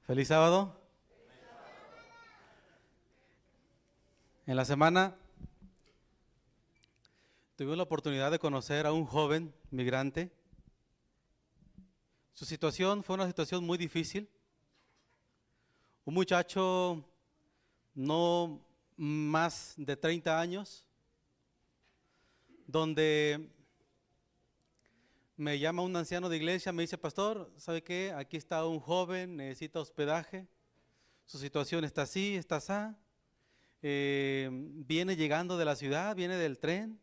Feliz sábado. En la semana tuve la oportunidad de conocer a un joven migrante. Su situación fue una situación muy difícil. Un muchacho no más de 30 años, donde me llama un anciano de iglesia, me dice: pastor, ¿sabe qué? Aquí está un joven, necesita hospedaje, su situación está así, está así. Viene llegando de la ciudad, viene del tren,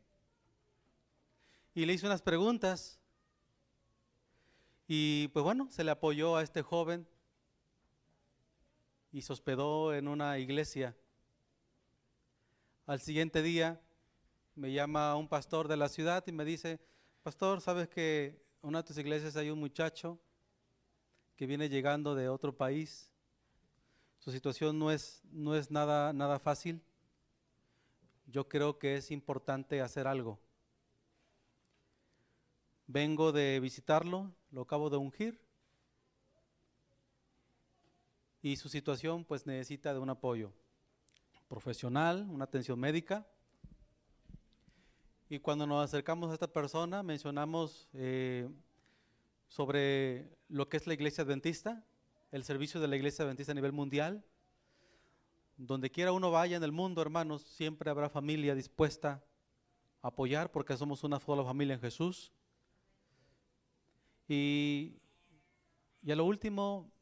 y le hice unas preguntas, y pues bueno, se le apoyó a este joven y se hospedó en una iglesia. Al siguiente día me llama un pastor de la ciudad y me dice: pastor, ¿sabes que en una de tus iglesias hay un muchacho que viene llegando de otro país? Su situación no es nada fácil. Yo creo que es importante hacer algo. Vengo de visitarlo, lo acabo de ungir, y su situación pues necesita de un apoyo profesional, una atención médica. Y cuando nos acercamos a esta persona, mencionamos sobre lo que es la iglesia adventista, el servicio de la iglesia adventista a nivel mundial. Donde quiera uno vaya en el mundo, hermanos, siempre habrá familia dispuesta a apoyar, porque somos una sola familia en Jesús. Y a lo último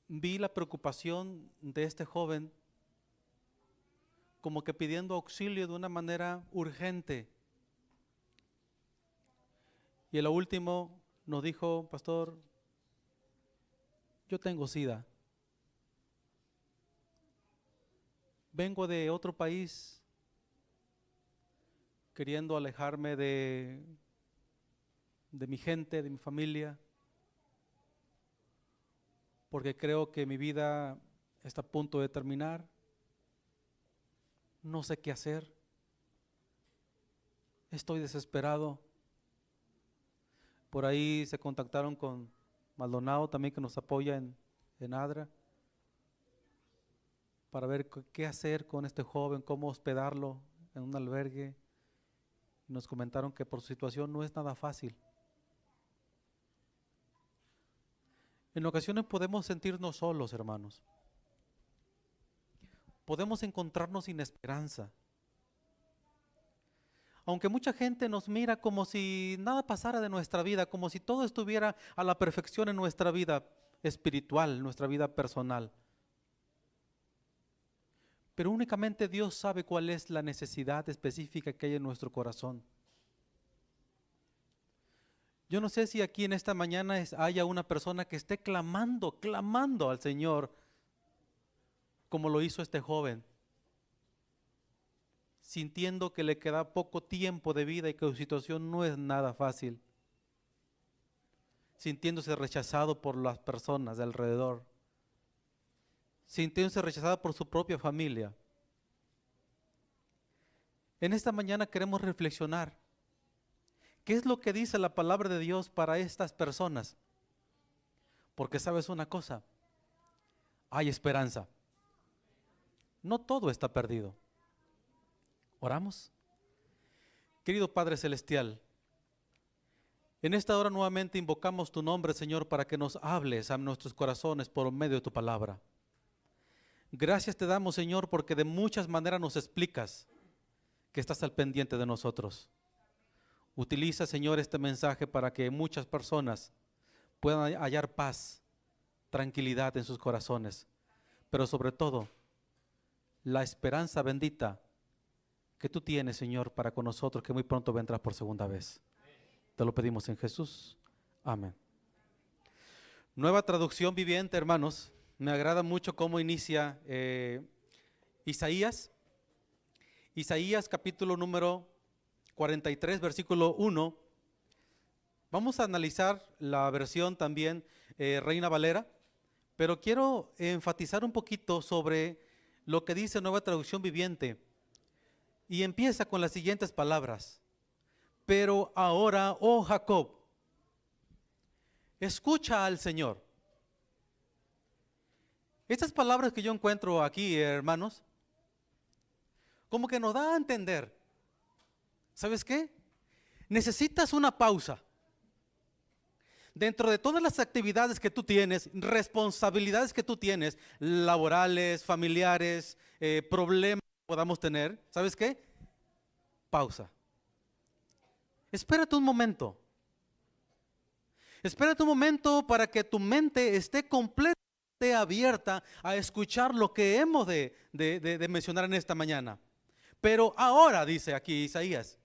vi la preocupación de este joven, como que pidiendo auxilio de una manera urgente. Y a lo último nos dijo: pastor, yo tengo SIDA. Vengo de otro país queriendo alejarme de mi gente, de mi familia, porque creo que mi vida está a punto de terminar. No sé qué hacer. Estoy desesperado. Por ahí se contactaron con Maldonado también, que nos apoya en ADRA, para ver qué hacer con este joven, cómo hospedarlo en un albergue. Nos comentaron que por su situación no es nada fácil. En ocasiones podemos sentirnos solos, hermanos. Podemos encontrarnos sin esperanza. Aunque mucha gente nos mira como si nada pasara de nuestra vida, como si todo estuviera a la perfección en nuestra vida espiritual, nuestra vida personal. Pero únicamente Dios sabe cuál es la necesidad específica que hay en nuestro corazón. Yo no sé si aquí en esta mañana haya una persona que esté clamando al Señor, como lo hizo este joven, sintiendo que le queda poco tiempo de vida y que su situación no es nada fácil, sintiéndose rechazado por las personas de alrededor, sintiéndose rechazado por su propia familia. En esta mañana queremos reflexionar. ¿Qué es lo que dice la palabra de Dios para estas personas? Porque sabes una cosa, hay esperanza. No todo está perdido. ¿Oramos? Querido Padre Celestial, en esta hora nuevamente invocamos tu nombre, Señor, para que nos hables a nuestros corazones por medio de tu palabra. Gracias te damos, Señor, porque de muchas maneras nos explicas que estás al pendiente de nosotros. Utiliza, Señor, este mensaje para que muchas personas puedan hallar paz, tranquilidad en sus corazones, pero sobre todo, la esperanza bendita que tú tienes, Señor, para con nosotros, que muy pronto vendrás por segunda vez. Te lo pedimos en Jesús. Amén. Nueva traducción viviente, hermanos. Me agrada mucho cómo inicia Isaías. Isaías capítulo número 43, versículo 1. Vamos a analizar la versión también Reina Valera, pero quiero enfatizar un poquito sobre lo que dice Nueva Traducción Viviente. Y empieza con las siguientes palabras: pero ahora, oh Jacob, escucha al Señor. Estas palabras que yo encuentro aquí, hermanos, como que nos da a entender, ¿sabes qué? Necesitas una pausa. Dentro de todas las actividades que tú tienes, responsabilidades que tú tienes, laborales, familiares, problemas que podamos tener, ¿sabes qué? Pausa. Espérate un momento. Espérate un momento para que tu mente esté completamente abierta a escuchar lo que hemos de mencionar en esta mañana. Pero ahora, dice aquí Isaías,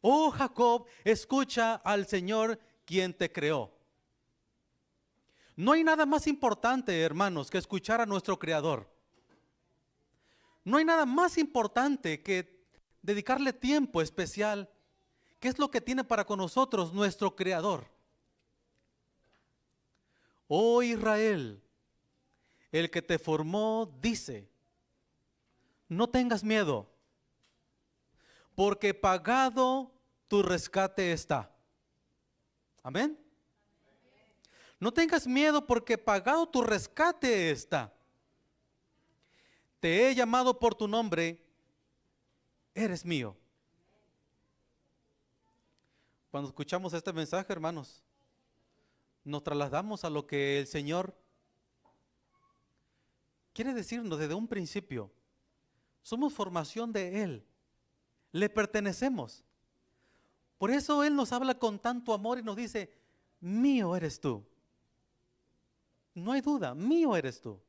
oh Jacob, escucha al Señor quien te creó. No hay nada más importante, hermanos, que escuchar a nuestro Creador. No hay nada más importante que dedicarle tiempo especial. ¿Qué es lo que tiene para con nosotros nuestro Creador? Oh Israel, el que te formó dice, no tengas miedo, porque pagado tu rescate está. Amén. No tengas miedo porque pagado tu rescate está. Te he llamado por tu nombre, eres mío. Cuando escuchamos este mensaje, hermanos, nos trasladamos a lo que el Señor quiere decirnos desde un principio. Somos formación de Él, le pertenecemos. Por eso Él nos habla con tanto amor y nos dice, mío eres tú. No hay duda, mío eres tú.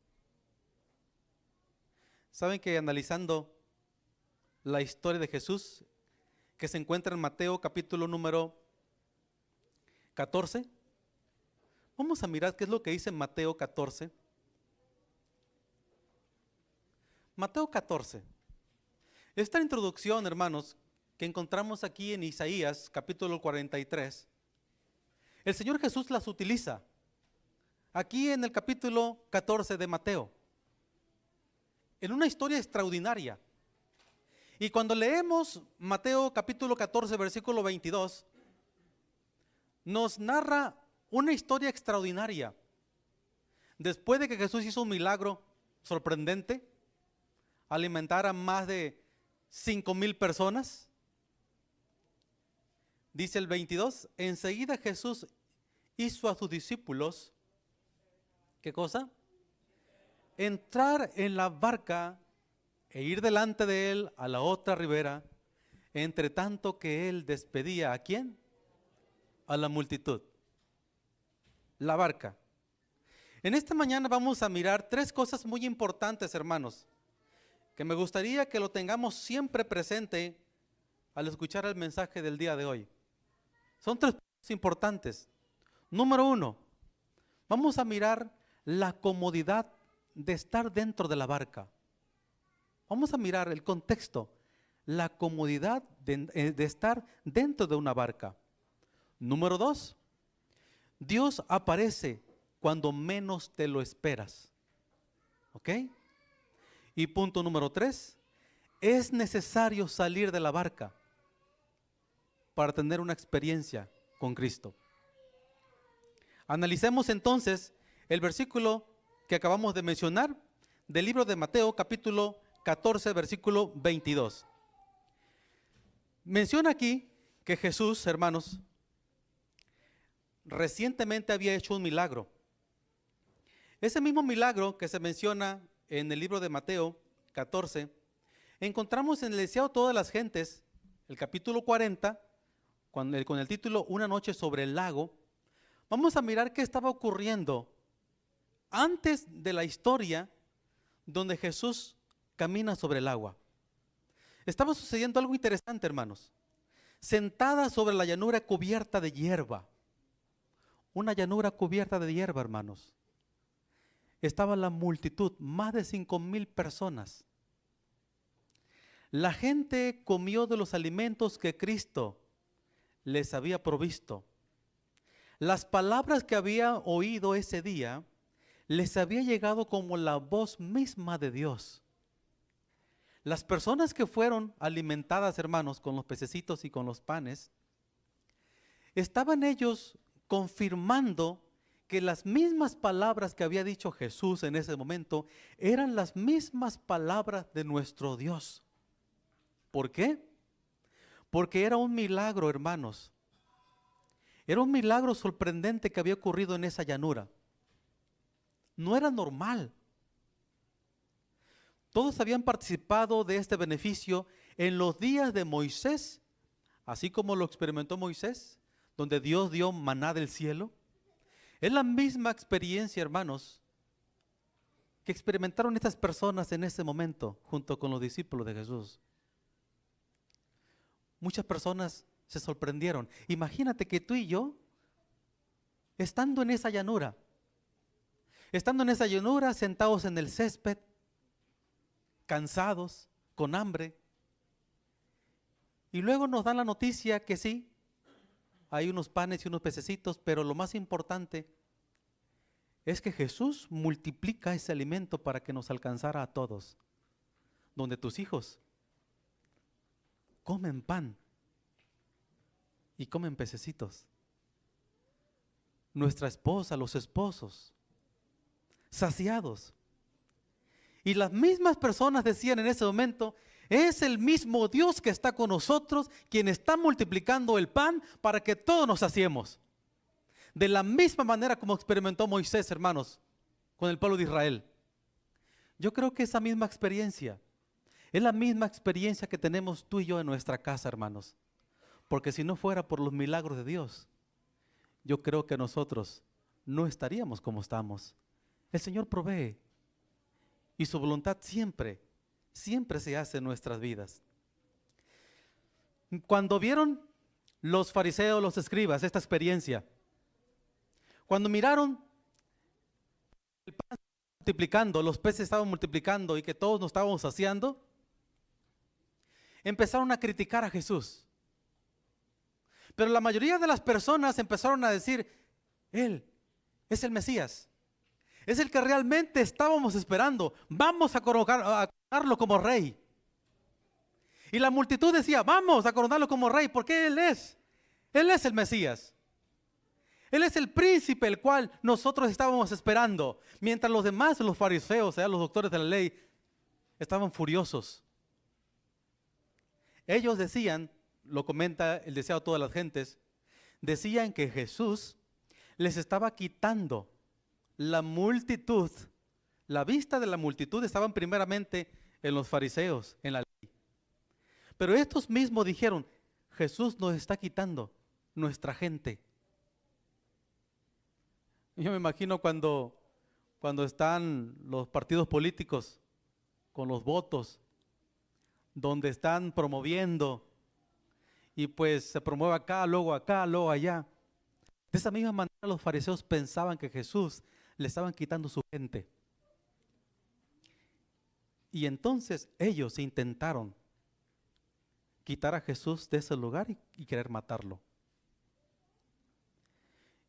¿Saben que analizando la historia de Jesús, que se encuentra en Mateo capítulo número 14? Vamos a mirar qué es lo que dice en Mateo 14. Mateo 14. Esta introducción, hermanos, que encontramos aquí en Isaías capítulo 43, el Señor Jesús las utiliza aquí en el capítulo 14 de Mateo, en una historia extraordinaria. Y cuando leemos Mateo capítulo 14, versículo 22, nos narra una historia extraordinaria. Después de que Jesús hizo un milagro sorprendente, alimentar a más de 5,000 personas, dice el 22, enseguida Jesús hizo a sus discípulos, ¿qué cosa? Entrar en la barca e ir delante de él a la otra ribera, entre tanto que él despedía ¿a quién? A la multitud. La barca. En esta mañana vamos a mirar tres cosas muy importantes, hermanos, que me gustaría que lo tengamos siempre presente al escuchar el mensaje del día de hoy. Son tres cosas importantes. Número uno, vamos a mirar la comodidad de estar dentro de la barca. Vamos a mirar el contexto, la comodidad de estar dentro de una barca. Número dos, Dios aparece cuando menos te lo esperas. ¿Ok? Y punto número tres, es necesario salir de la barca para tener una experiencia con Cristo. Analicemos entonces el versículo que acabamos de mencionar del libro de Mateo, capítulo 14, versículo 22. Menciona aquí que Jesús, hermanos, recientemente había hecho un milagro. Ese mismo milagro que se menciona en el libro de Mateo 14, encontramos en el deseado todas las gentes, el capítulo 40, con el título Una noche sobre el lago. Vamos a mirar qué estaba ocurriendo antes de la historia donde Jesús camina sobre el agua. Estaba sucediendo algo interesante, hermanos. Sentada sobre la llanura cubierta de hierba, una llanura cubierta de hierba, hermanos, estaba la multitud, más de 5,000 personas. La gente comió de los alimentos que Cristo les había provisto. Las palabras que había oído ese día les había llegado como la voz misma de Dios. Las personas que fueron alimentadas, hermanos, con los pececitos y con los panes, estaban ellos confirmando que las mismas palabras que había dicho Jesús en ese momento eran las mismas palabras de nuestro Dios. ¿Por qué? Porque era un milagro, hermanos. Era un milagro sorprendente que había ocurrido en esa llanura. No era normal. Todos habían participado de este beneficio en los días de Moisés, así como lo experimentó Moisés, donde Dios dio maná del cielo. Es la misma experiencia, hermanos, que experimentaron estas personas en ese momento junto con los discípulos de Jesús. Muchas personas se sorprendieron. Imagínate que tú y yo, estando en esa llanura, sentados en el césped, cansados, con hambre, y luego nos dan la noticia que sí, hay unos panes y unos pececitos, pero lo más importante es que Jesús multiplica ese alimento para que nos alcanzara a todos. Donde tus hijos comen pan y comen pececitos. Nuestra esposa, los esposos, saciados. Y las mismas personas decían en ese momento, es el mismo Dios que está con nosotros, quien está multiplicando el pan para que todos nos saciemos. De la misma manera como experimentó Moisés, hermanos, con el pueblo de Israel. Yo creo que esa misma experiencia es la misma experiencia que tenemos tú y yo en nuestra casa, hermanos. Porque si no fuera por los milagros de Dios, yo creo que nosotros no estaríamos como estamos. El Señor provee y su voluntad siempre se hace en nuestras vidas. Cuando vieron los fariseos, los escribas, esta experiencia, cuando miraron el pan multiplicando, los peces estaban multiplicando y que todos nos estábamos saciando, empezaron a criticar a Jesús. Pero la mayoría de las personas empezaron a decir, Él es el Mesías, es el que realmente estábamos esperando, vamos a coronarlo como rey. Y la multitud decía, vamos a coronarlo como rey, porque Él es el Mesías. Él es el príncipe el cual nosotros estábamos esperando. Mientras los demás, los fariseos, los doctores de la ley, estaban furiosos. Ellos decían, lo comenta el deseado de todas las gentes, decían que Jesús les estaba quitando la multitud. La vista de la multitud estaban primeramente en los fariseos, en la ley. Pero estos mismos dijeron, Jesús nos está quitando nuestra gente. Yo me imagino cuando están los partidos políticos con los votos, donde están promoviendo y pues se promueve acá, luego allá. De esa misma manera los fariseos pensaban que Jesús le estaban quitando su gente. Y entonces ellos intentaron quitar a Jesús de ese lugar y querer matarlo.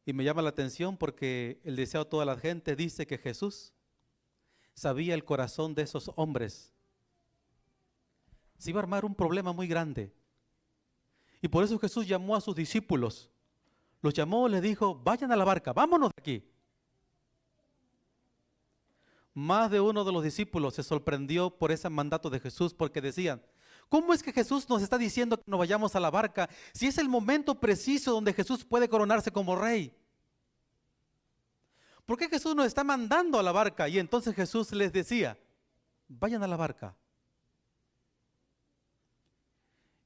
Y me llama la atención porque el deseo de toda la gente dice que Jesús sabía el corazón de esos hombres. Se iba a armar un problema muy grande. Y por eso Jesús llamó a sus discípulos. Los llamó, les dijo, vayan a la barca, vámonos de aquí. Más de uno de los discípulos se sorprendió por ese mandato de Jesús porque decían, ¿cómo es que Jesús nos está diciendo que nos vayamos a la barca si es el momento preciso donde Jesús puede coronarse como rey? ¿Por qué Jesús nos está mandando a la barca? Y entonces Jesús les decía, vayan a la barca.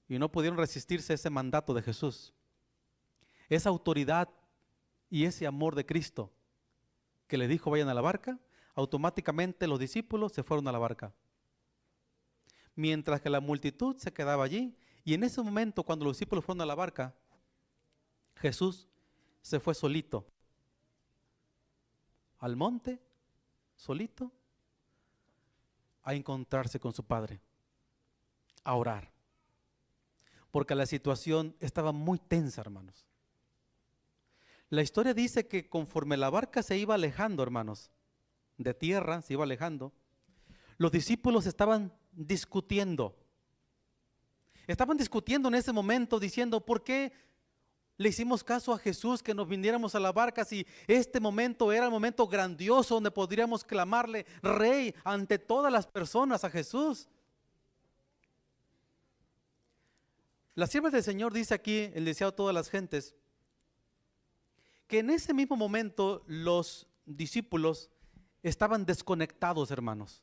Y no pudieron resistirse a ese mandato de Jesús. Esa autoridad y ese amor de Cristo que les dijo vayan a la barca, automáticamente los discípulos se fueron a la barca. Mientras que la multitud se quedaba allí. Y en ese momento, cuando los discípulos fueron a la barca, Jesús se fue solito al monte, solito, a encontrarse con su Padre, a orar. Porque la situación estaba muy tensa, hermanos. La historia dice que conforme la barca se iba alejando, hermanos, de tierra, se iba alejando, los discípulos estaban discutiendo. Estaban discutiendo en ese momento diciendo, ¿por qué Le hicimos caso a Jesús que nos viniéramos a la barca si este momento era el momento grandioso donde podríamos clamarle Rey ante todas las personas a Jesús. La sierva del Señor dice aquí, el deseado de todas las gentes, que en ese mismo momento los discípulos estaban desconectados, hermanos.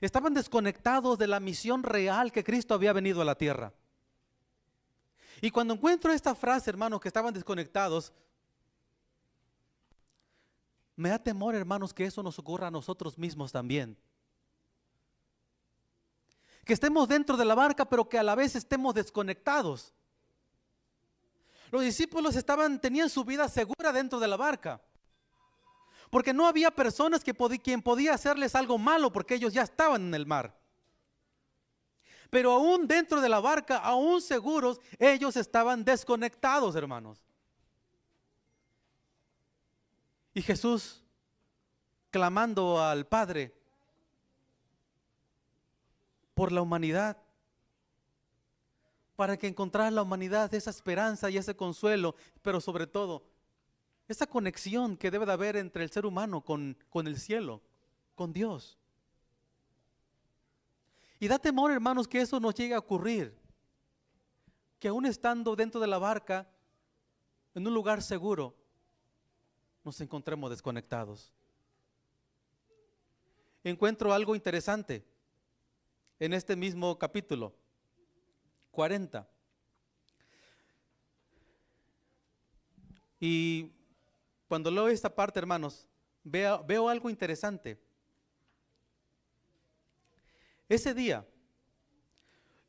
Estaban desconectados de la misión real que Cristo había venido a la tierra. Y cuando encuentro esta frase, hermanos, que estaban desconectados, me da temor, hermanos, que eso nos ocurra a nosotros mismos también. Que estemos dentro de la barca, pero que a la vez estemos desconectados. Los discípulos tenían su vida segura dentro de la barca, porque no había personas quien podía hacerles algo malo, porque ellos ya estaban en el mar. Pero aún dentro de la barca, aún seguros, ellos estaban desconectados, hermanos. Y Jesús, clamando al Padre por la humanidad, para que encontrara la humanidad esa esperanza y ese consuelo, pero sobre todo, esa conexión que debe de haber entre el ser humano con el cielo, con Dios. Y da temor, hermanos, que eso nos llegue a ocurrir, que aún estando dentro de la barca, en un lugar seguro, nos encontremos desconectados. Encuentro algo interesante en este mismo capítulo 40. Y cuando leo esta parte, hermanos, veo algo interesante. Ese día,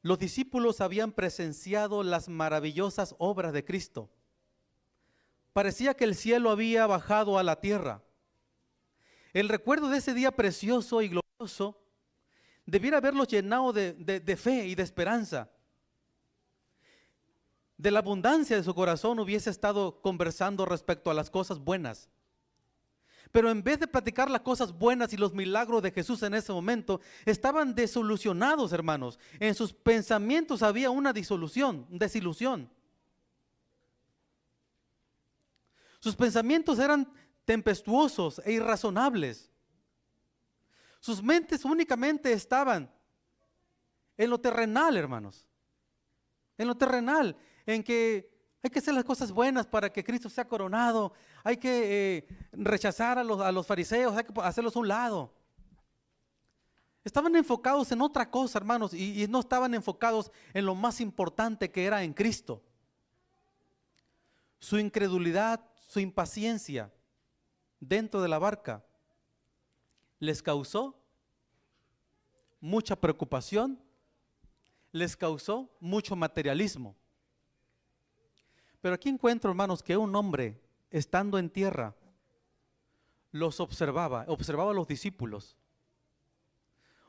los discípulos habían presenciado las maravillosas obras de Cristo. Parecía que el cielo había bajado a la tierra. El recuerdo de ese día precioso y glorioso debiera haberlos llenado de fe y de esperanza. De la abundancia de su corazón hubiese estado conversando respecto a las cosas buenas. Pero en vez de platicar las cosas buenas y los milagros de Jesús en ese momento, estaban desilusionados, hermanos. En sus pensamientos había una desilusión. Sus pensamientos eran tempestuosos e irrazonables. Sus mentes únicamente estaban en lo terrenal, hermanos. En lo terrenal, en que hay que hacer las cosas buenas para que Cristo sea coronado. Hay que rechazar a los fariseos, hay que hacerlos a un lado. Estaban enfocados en otra cosa, hermanos, y no estaban enfocados en lo más importante que era en Cristo. Su incredulidad, su impaciencia dentro de la barca les causó mucha preocupación, les causó mucho materialismo. Pero aquí encuentro, hermanos, que un hombre, estando en tierra, los observaba a los discípulos,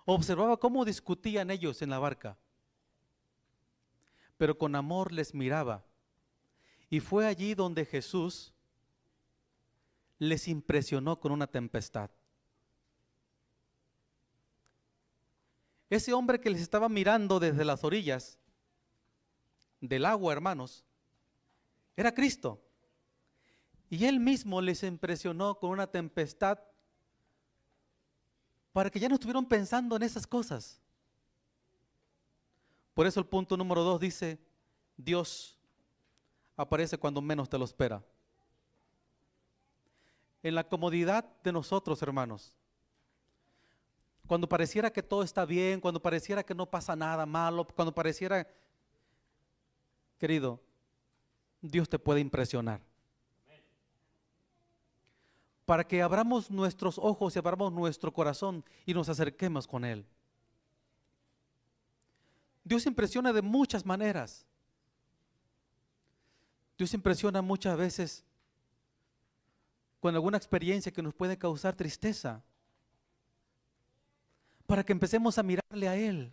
observaba cómo discutían ellos en la barca, pero con amor les miraba. Y fue allí donde Jesús les impresionó con una tempestad. Ese hombre que les estaba mirando desde las orillas del agua, hermanos, era Cristo. Y Él mismo les impresionó con una tempestad para que ya no estuvieran pensando en esas cosas. Por eso el punto número 2 dice, Dios aparece cuando menos te lo espera. En la comodidad de nosotros, hermanos, cuando pareciera que todo está bien, cuando pareciera que no pasa nada malo, cuando pareciera, querido, Dios te puede impresionar. Para que abramos nuestros ojos y abramos nuestro corazón y nos acerquemos con Él. Dios impresiona de muchas maneras. Dios impresiona muchas veces con alguna experiencia que nos puede causar tristeza, para que empecemos a mirarle a Él.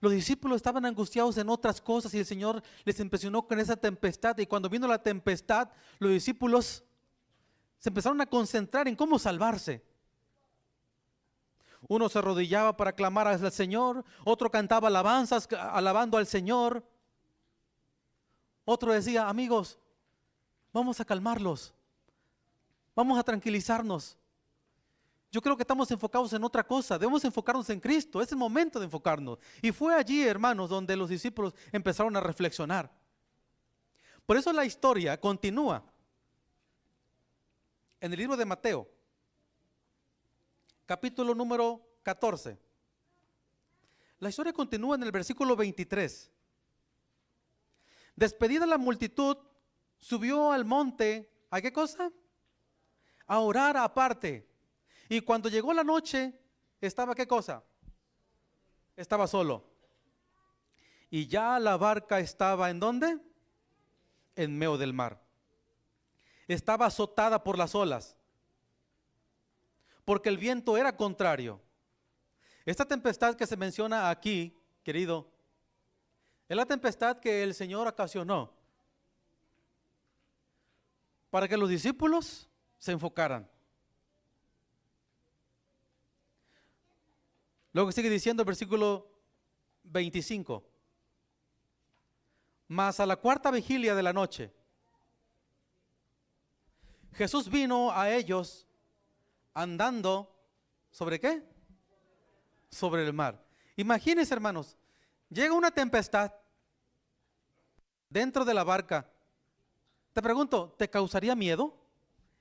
Los discípulos estaban angustiados en otras cosas y el Señor les impresionó con esa tempestad, y cuando vino la tempestad, los discípulos se empezaron a concentrar en cómo salvarse. Uno se arrodillaba para clamar al Señor, otro cantaba alabanzas alabando al Señor, Otro decía, amigos, vamos a calmarlos, vamos a tranquilizarnos. Yo creo que estamos enfocados en otra cosa, debemos enfocarnos en Cristo, es el momento de enfocarnos. Y fue allí, hermanos, donde los discípulos empezaron a reflexionar. Por eso la historia continúa en el libro de Mateo, capítulo número 14. La historia continúa en el versículo 23. Despedida la multitud, subió al monte, ¿a qué cosa? A orar aparte. Y cuando llegó la noche, ¿estaba qué cosa? Estaba solo. Y ya la barca estaba ¿en dónde? En medio del mar. Estaba azotada por las olas, porque el viento era contrario. Esta tempestad que se menciona aquí, querido, es la tempestad que el Señor ocasionó para que los discípulos se enfocaran. Luego sigue diciendo el versículo 25. Mas a la cuarta vigilia de la noche, Jesús vino a ellos andando, ¿sobre qué? Sobre el mar. Imagínense, hermanos, llega una tempestad dentro de la barca. Te pregunto, ¿te causaría miedo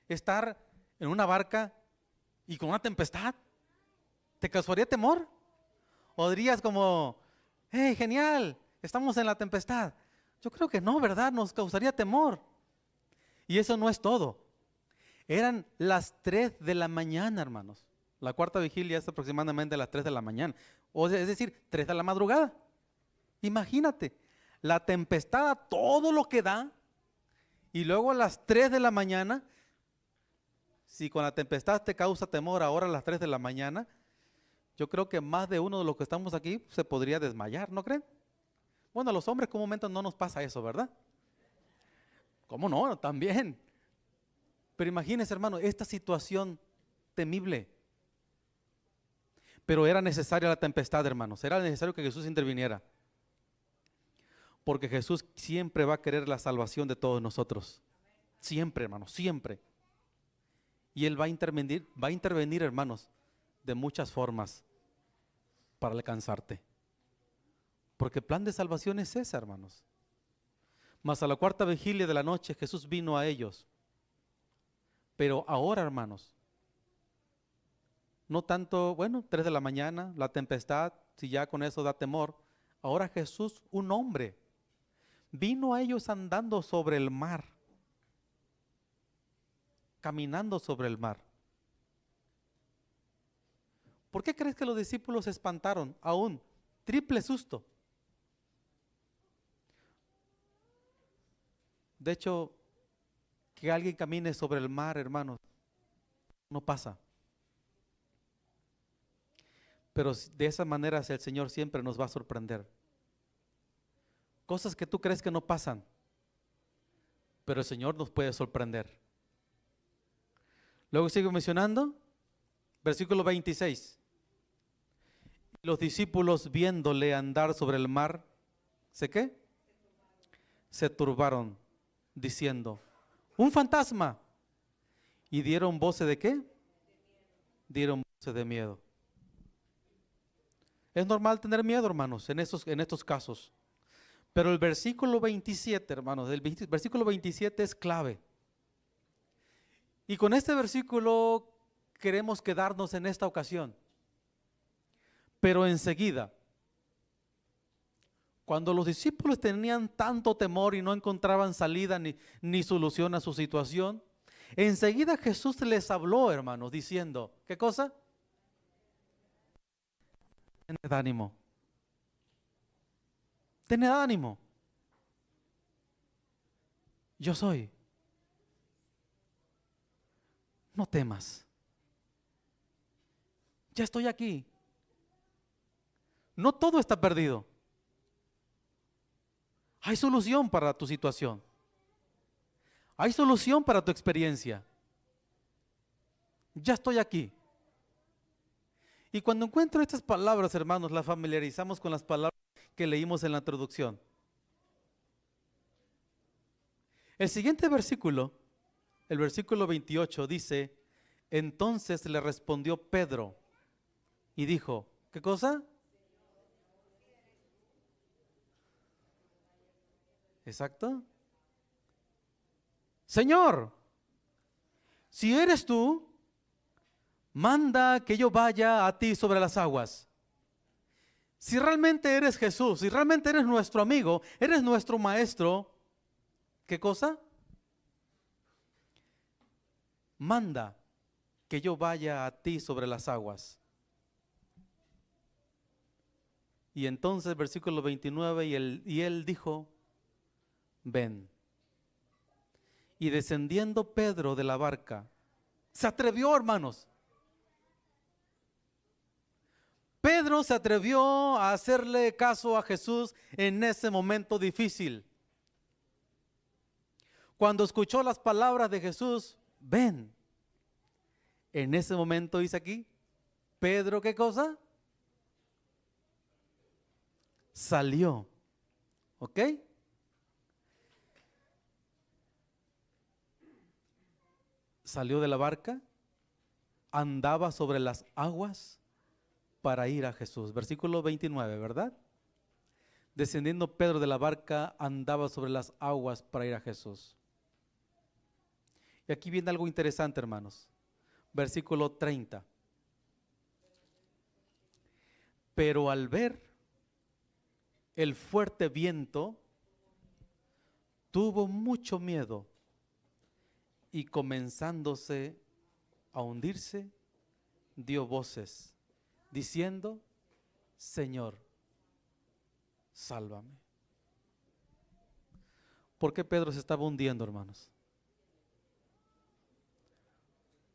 estar en una barca y con una tempestad? ¿Te causaría temor? ¿O dirías como, hey, genial, estamos en la tempestad? Yo creo que no, ¿verdad? Nos causaría temor. Y eso no es todo. Eran las 3 de la mañana, hermanos. La cuarta vigilia es aproximadamente a las 3 de la mañana. O sea, es decir, 3 de la madrugada. Imagínate, la tempestad a todo lo que da. Y luego a las 3 de la mañana, si con la tempestad te causa temor ahora a las 3 de la mañana, yo creo que más de uno de los que estamos aquí se podría desmayar, ¿no creen? Bueno, a los hombres comúnmente no nos pasa eso, ¿verdad? ¿Cómo no? También. Pero imagínense, hermano, esta situación temible. Pero era necesaria la tempestad, hermanos. Era necesario que Jesús interviniera. Porque Jesús siempre va a querer la salvación de todos nosotros. Siempre, hermanos, siempre. Y Él va a intervenir, hermanos, de muchas formas para alcanzarte. Porque el plan de salvación es ese, hermanos. Mas a la cuarta vigilia de la noche Jesús vino a ellos. Pero ahora, hermanos, no tanto, 3 de la mañana, la tempestad, si ya con eso da temor. Ahora Jesús, un hombre, vino a ellos andando sobre el mar, caminando sobre el mar. ¿Por qué crees que los discípulos se espantaron? Aún, triple susto. De hecho, que alguien camine sobre el mar, hermanos, no pasa. Pero de esa manera el Señor siempre nos va a sorprender. Cosas que tú crees que no pasan, pero el Señor nos puede sorprender. Luego sigo mencionando, versículo 26. Los discípulos viéndole andar sobre el mar, ¿sé qué? Se turbaron, diciendo, un fantasma. ¿Y dieron voces de qué? Dieron voces de miedo. Es normal tener miedo, hermanos, en estos casos. Pero el versículo 27, hermanos, el versículo 27 es clave. Y con este versículo queremos quedarnos en esta ocasión. Pero enseguida, cuando los discípulos tenían tanto temor y no encontraban salida ni solución a su situación, enseguida Jesús les habló, hermanos, diciendo, ¿qué cosa? Tened ánimo. Tened ánimo. Yo soy. No temas. Ya estoy aquí. No todo está perdido. Hay solución para tu situación. Hay solución para tu experiencia. Ya estoy aquí. Y cuando encuentro estas palabras, hermanos, las familiarizamos con las palabras que leímos en la introducción. El siguiente versículo, el versículo 28 dice, entonces le respondió Pedro y dijo, ¿qué cosa? Exacto. Señor, si eres tú, manda que yo vaya a ti sobre las aguas. Si realmente eres Jesús, si realmente eres nuestro amigo, eres nuestro maestro, ¿qué cosa? Manda que yo vaya a ti sobre las aguas. Y entonces, versículo 29, y él dijo, ven. Y descendiendo Pedro de la barca, se atrevió, hermanos. Pedro se atrevió a hacerle caso a Jesús en ese momento difícil. Cuando escuchó las palabras de Jesús, ven. En ese momento dice aquí, Pedro, ¿qué cosa? Salió. ¿Ok? Salió de la barca, andaba sobre las aguas para ir a Jesús. Versículo 29, ¿verdad? Descendiendo Pedro de la barca, andaba sobre las aguas para ir a Jesús. Y aquí viene algo interesante, hermanos. Versículo 30. Pero al ver el fuerte viento, tuvo mucho miedo y comenzándose a hundirse, dio voces, diciendo, Señor, sálvame. ¿Por qué Pedro se estaba hundiendo, hermanos?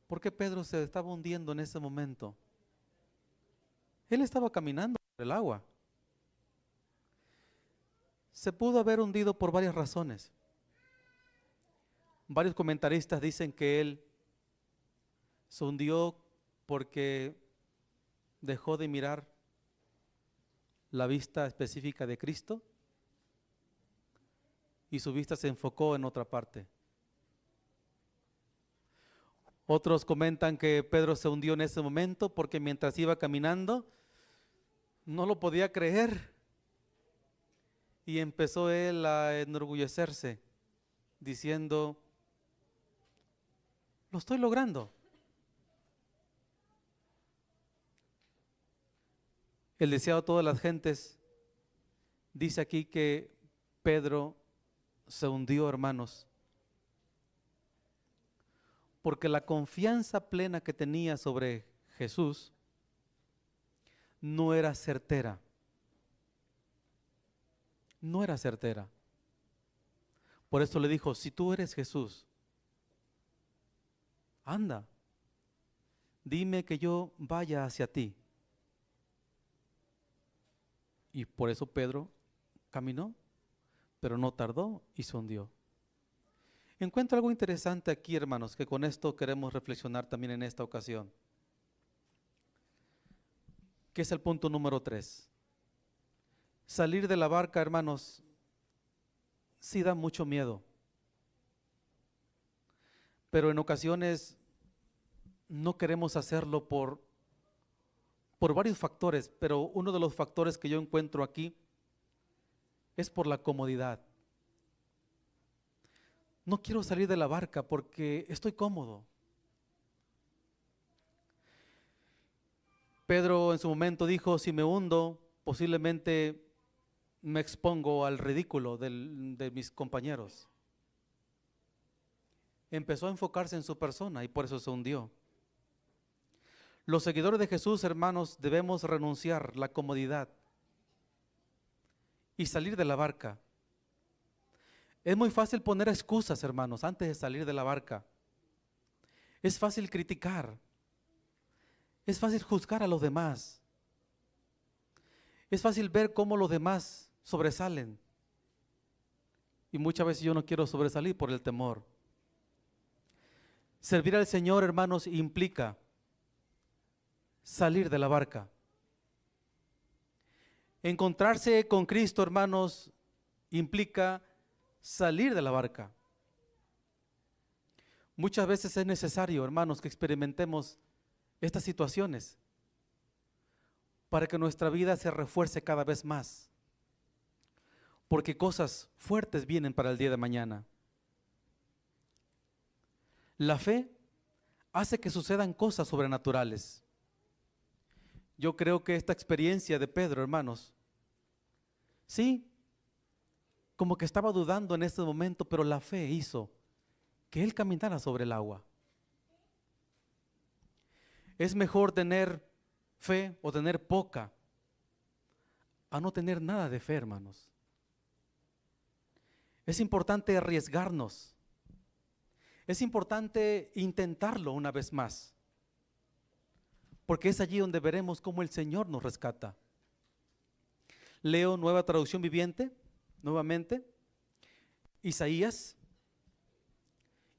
¿Por qué Pedro se estaba hundiendo en ese momento? Él estaba caminando por el agua. Se pudo haber hundido por varias razones. Varios comentaristas dicen que él se hundió porque dejó de mirar la vista específica de Cristo y su vista se enfocó en otra parte. Otros comentan que Pedro se hundió en ese momento porque mientras iba caminando no lo podía creer y empezó él a enorgullecerse diciendo, lo estoy logrando. El deseado de todas las gentes dice aquí que Pedro se hundió, hermanos, porque la confianza plena que tenía sobre Jesús no era certera. No era certera. Por eso le dijo, si tú eres Jesús, anda, dime que yo vaya hacia ti. Y por eso Pedro caminó, pero no tardó y se hundió. Encuentro algo interesante aquí, hermanos, que con esto queremos reflexionar también en esta ocasión, que es el punto número 3. Salir de la barca, hermanos, sí da mucho miedo, pero en ocasiones no queremos hacerlo por varios factores, pero uno de los factores que yo encuentro aquí es por la comodidad. No quiero salir de la barca porque estoy cómodo. Pedro en su momento dijo, si me hundo, posiblemente me expongo al ridículo de mis compañeros. Empezó a enfocarse en su persona y por eso se hundió. Los seguidores de Jesús, hermanos, debemos renunciar a la comodidad y salir de la barca. Es muy fácil poner excusas, hermanos, antes de salir de la barca. Es fácil criticar. Es fácil juzgar a los demás. Es fácil ver cómo los demás sobresalen. Y muchas veces yo no quiero sobresalir por el temor. Servir al Señor, hermanos, implica salir de la barca. Encontrarse con Cristo, hermanos, implica salir de la barca. Muchas veces es necesario, hermanos, que experimentemos estas situaciones para que nuestra vida se refuerce cada vez más, porque cosas fuertes vienen para el día de mañana. La fe hace que sucedan cosas sobrenaturales. Yo creo que esta experiencia de Pedro, hermanos, sí, como que estaba dudando en este momento, pero la fe hizo que él caminara sobre el agua. Es mejor tener fe o tener poca a no tener nada de fe, hermanos. Es importante arriesgarnos. Es importante intentarlo una vez más, porque es allí donde veremos cómo el Señor nos rescata. Leo Nueva Traducción Viviente, nuevamente, Isaías.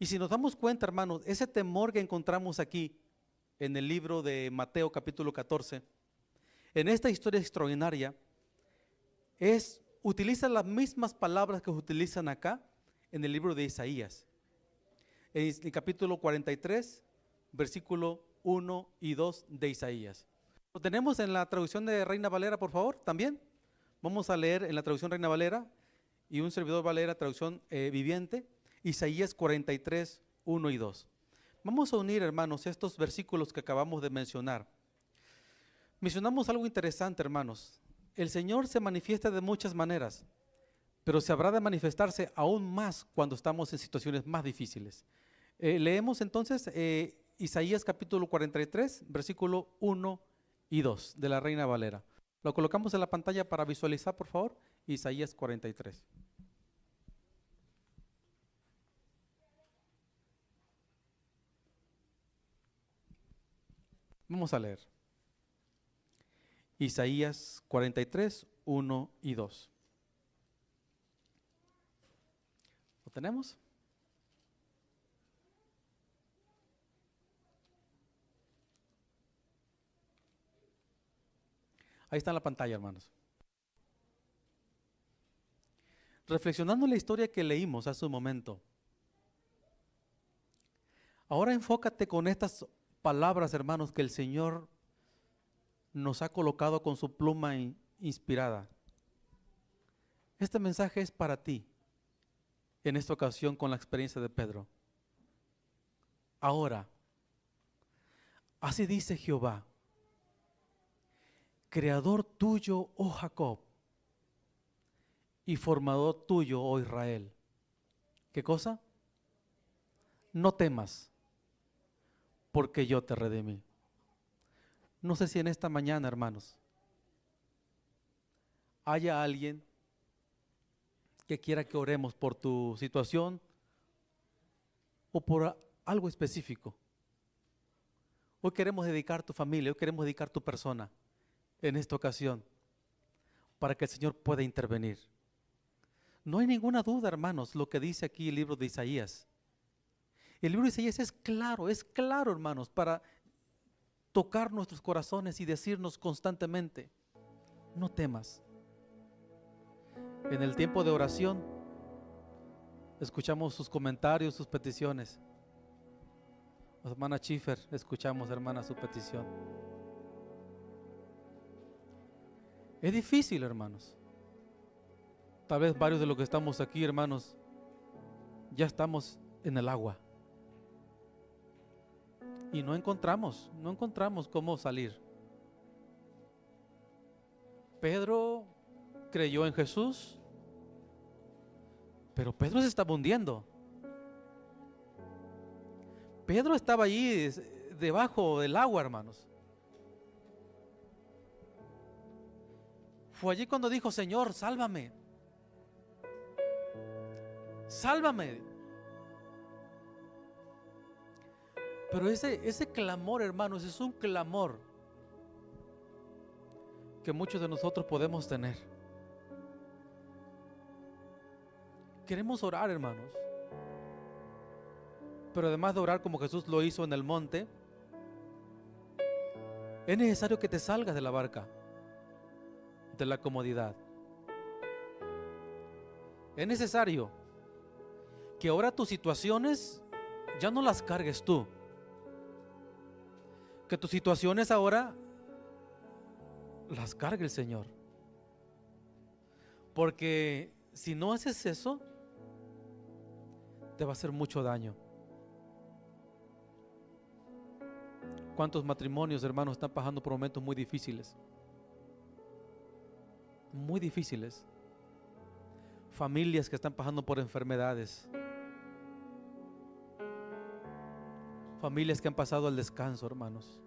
Y si nos damos cuenta, hermanos, ese temor que encontramos aquí en el libro de Mateo capítulo 14, en esta historia extraordinaria, utiliza las mismas palabras que se utilizan acá en el libro de Isaías. En el capítulo 43, versículo 1 y 2 de Isaías. ¿Lo tenemos en la traducción de Reina Valera, por favor? También vamos a leer en la traducción Reina Valera y un servidor Valera, traducción viviente, Isaías 43, 1 y 2. Vamos a unir, hermanos, estos versículos que acabamos de mencionar. Mencionamos algo interesante, hermanos. El Señor se manifiesta de muchas maneras, pero se habrá de manifestarse aún más cuando estamos en situaciones más difíciles. Leemos entonces Isaías capítulo 43, versículo 1 y 2 de la Reina Valera. Lo colocamos en la pantalla para visualizar, por favor. Isaías 43. Vamos a leer. Isaías 43, 1 y 2. ¿Lo tenemos? Ahí está en la pantalla, hermanos. Reflexionando en la historia que leímos hace un momento, ahora enfócate con estas palabras, hermanos, que el Señor nos ha colocado con su pluma inspirada. Este mensaje es para ti, en esta ocasión con la experiencia de Pedro. Ahora, así dice Jehová, creador tuyo, oh Jacob, y formador tuyo, oh Israel. ¿Qué cosa? No temas, porque yo te redimí. No sé si en esta mañana, hermanos, haya alguien que quiera que oremos por tu situación o por algo específico. Hoy queremos dedicar tu familia, hoy queremos dedicar tu persona en esta ocasión para que el Señor pueda intervenir. No hay ninguna duda, hermanos, lo que dice aquí el libro de Isaías. El libro de Isaías es claro, hermanos, para tocar nuestros corazones y decirnos constantemente, no temas. En el tiempo de oración, escuchamos sus comentarios, sus peticiones. Hermana Schiffer, escuchamos, hermana, su petición. Es difícil, hermanos. Tal vez varios de los que estamos aquí, hermanos, ya estamos en el agua. Y no encontramos cómo salir. Pedro creyó en Jesús, pero Pedro se estaba hundiendo. Pedro estaba allí debajo del agua, hermanos. Fue allí cuando dijo, Señor, sálvame. Sálvame. Pero ese clamor, hermanos, es un clamor que muchos de nosotros podemos tener. Queremos orar, hermanos. Pero además de orar como Jesús lo hizo en el monte, es necesario que te salgas de la barca, de la comodidad. Es necesario que ahora tus situaciones ya no las cargues tú. Que tus situaciones ahora las cargue el Señor. Porque si no haces eso, te va a hacer mucho daño. ¿Cuántos matrimonios, hermanos, están pasando por momentos muy difíciles? Muy difíciles. Familias que están pasando por enfermedades. Familias que han pasado al descanso, hermanos.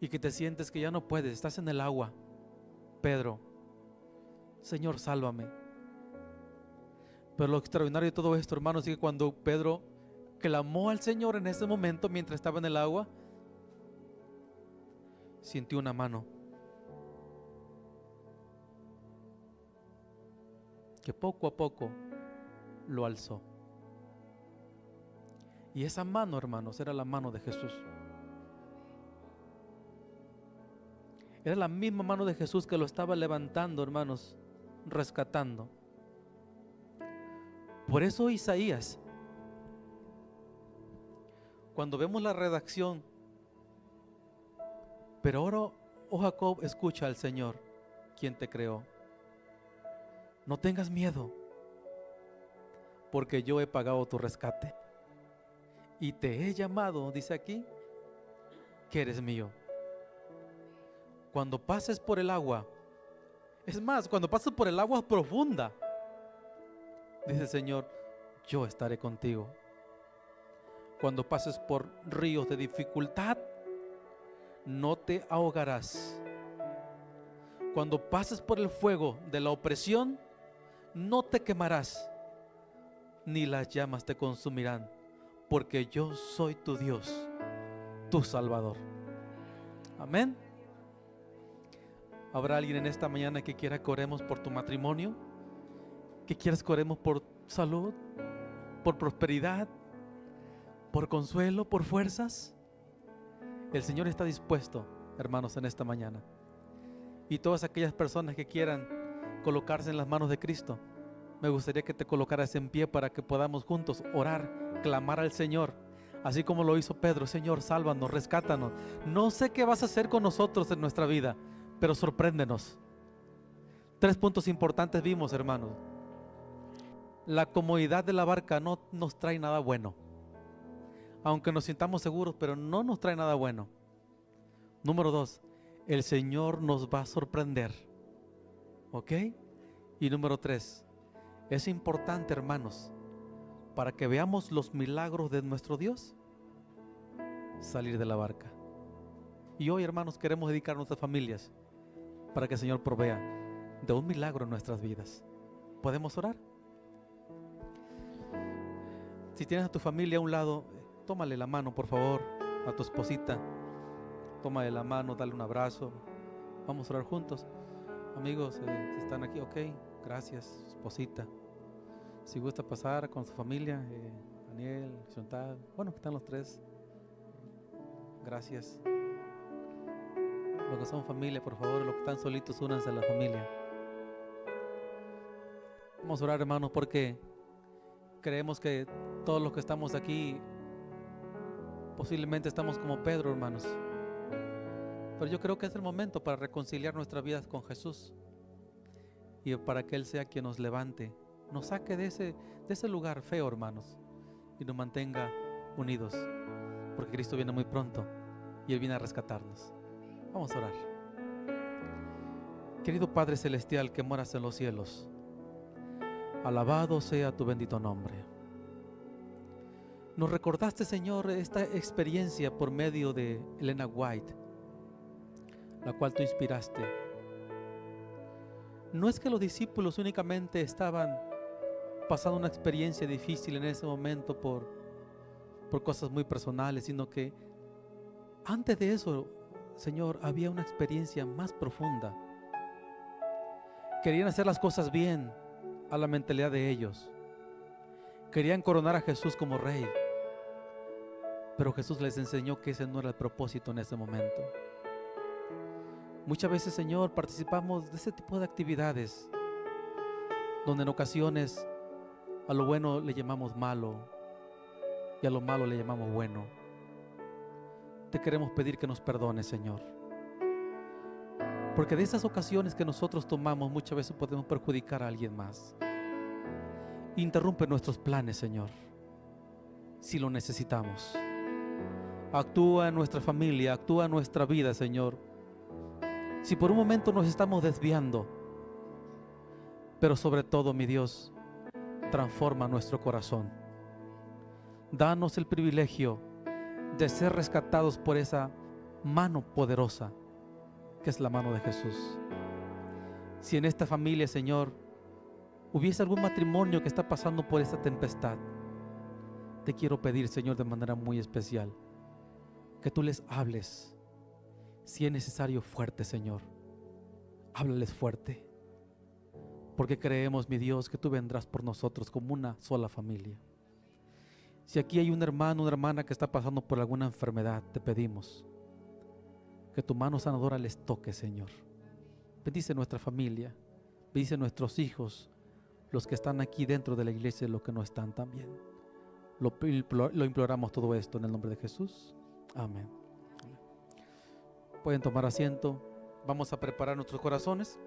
Y que te sientes que ya no puedes, estás en el agua. Pedro, Señor, sálvame. Pero lo extraordinario de todo esto, hermanos, es que cuando Pedro clamó al Señor en ese momento, mientras estaba en el agua, sintió una mano que poco a poco lo alzó. Y esa mano, hermanos, era la mano de Jesús. Era la misma mano de Jesús que lo estaba levantando, hermanos, rescatando. Por eso Isaías, cuando vemos la redacción, pero ahora, oh Jacob, escucha al Señor, quien te creó. No tengas miedo, porque yo he pagado tu rescate. Y te he llamado, dice aquí, que eres mío. Cuando pases por el agua, es más, cuando pases por el agua profunda, dice el Señor, yo estaré contigo. Cuando pases por ríos de dificultad, no te ahogarás. Cuando pases por el fuego de la opresión, no te quemarás, ni las llamas te consumirán, porque yo soy tu Dios, tu Salvador. Amén. ¿Habrá alguien en esta mañana que quiera que oremos por tu matrimonio? ¿Que quieras que oremos por salud, por prosperidad, por consuelo, por fuerzas? El Señor está dispuesto, hermanos, en esta mañana. Y todas aquellas personas que quieran colocarse en las manos de Cristo, me gustaría que te colocaras en pie para que podamos juntos orar, clamar al Señor, así como lo hizo Pedro. Señor, sálvanos, rescátanos. No sé qué vas a hacer con nosotros en nuestra vida, pero sorpréndenos. 3 puntos importantes vimos, hermanos. La comodidad de la barca no nos trae nada bueno, aunque nos sintamos seguros, pero no nos trae nada bueno. Número 2, el Señor nos va a sorprender. ¿Ok? Y número 3, es importante, hermanos, para que veamos los milagros de nuestro Dios, salir de la barca. Y hoy, hermanos, queremos dedicar a nuestras familias para que el Señor provea de un milagro en nuestras vidas. ¿Podemos orar? Si tienes a tu familia a un lado, tómale la mano, por favor, a tu esposita. Tómale la mano, dale un abrazo. Vamos a orar juntos. Amigos, si están aquí, ok, gracias, esposita. Si gusta pasar con su familia, Daniel, Chantal, bueno, que están los tres. Gracias. Los que son familia, por favor, los que están solitos, únanse a la familia. Vamos a orar, hermanos, porque creemos que todos los que estamos aquí posiblemente estamos como Pedro, hermanos. Pero yo creo que es el momento para reconciliar nuestras vidas con Jesús y para que Él sea quien nos levante, nos saque de ese lugar feo, hermanos, y nos mantenga unidos, porque Cristo viene muy pronto y Él viene a rescatarnos. Vamos a orar. Querido Padre Celestial que moras en los cielos, alabado sea tu bendito nombre. Nos recordaste, Señor, esta experiencia por medio de Elena White, la cual tú inspiraste. No es que los discípulos únicamente estaban pasando una experiencia difícil en ese momento por cosas muy personales, sino que antes de eso, Señor, había una experiencia más profunda. Querían hacer las cosas bien a la mentalidad de ellos. Querían coronar a Jesús como rey, pero Jesús les enseñó que ese no era el propósito en ese momento. Muchas veces, Señor, participamos de ese tipo de actividades donde en ocasiones a lo bueno le llamamos malo, y a lo malo le llamamos bueno. Te queremos pedir que nos perdones, Señor, porque de esas ocasiones que nosotros tomamos muchas veces podemos perjudicar a alguien más. Interrumpe nuestros planes, Señor, si lo necesitamos. Actúa en nuestra familia, actúa en nuestra vida, Señor. Si por un momento nos estamos desviando, pero sobre todo, mi Dios, transforma nuestro corazón. Danos el privilegio de ser rescatados por esa mano poderosa que es la mano de Jesús. Si en esta familia, Señor, hubiese algún matrimonio que está pasando por esta tempestad, te quiero pedir, Señor, de manera muy especial, que tú les hables. Si es necesario, fuerte, Señor, háblales fuerte, porque creemos, mi Dios, que tú vendrás por nosotros como una sola familia. Si aquí hay un hermano, una hermana que está pasando por alguna enfermedad, te pedimos que tu mano sanadora les toque, Señor. Bendice nuestra familia, bendice nuestros hijos, los que están aquí dentro de la iglesia y los que no están también. Lo imploramos todo esto en el nombre de Jesús. Amén. Pueden tomar asiento. Vamos a preparar nuestros corazones.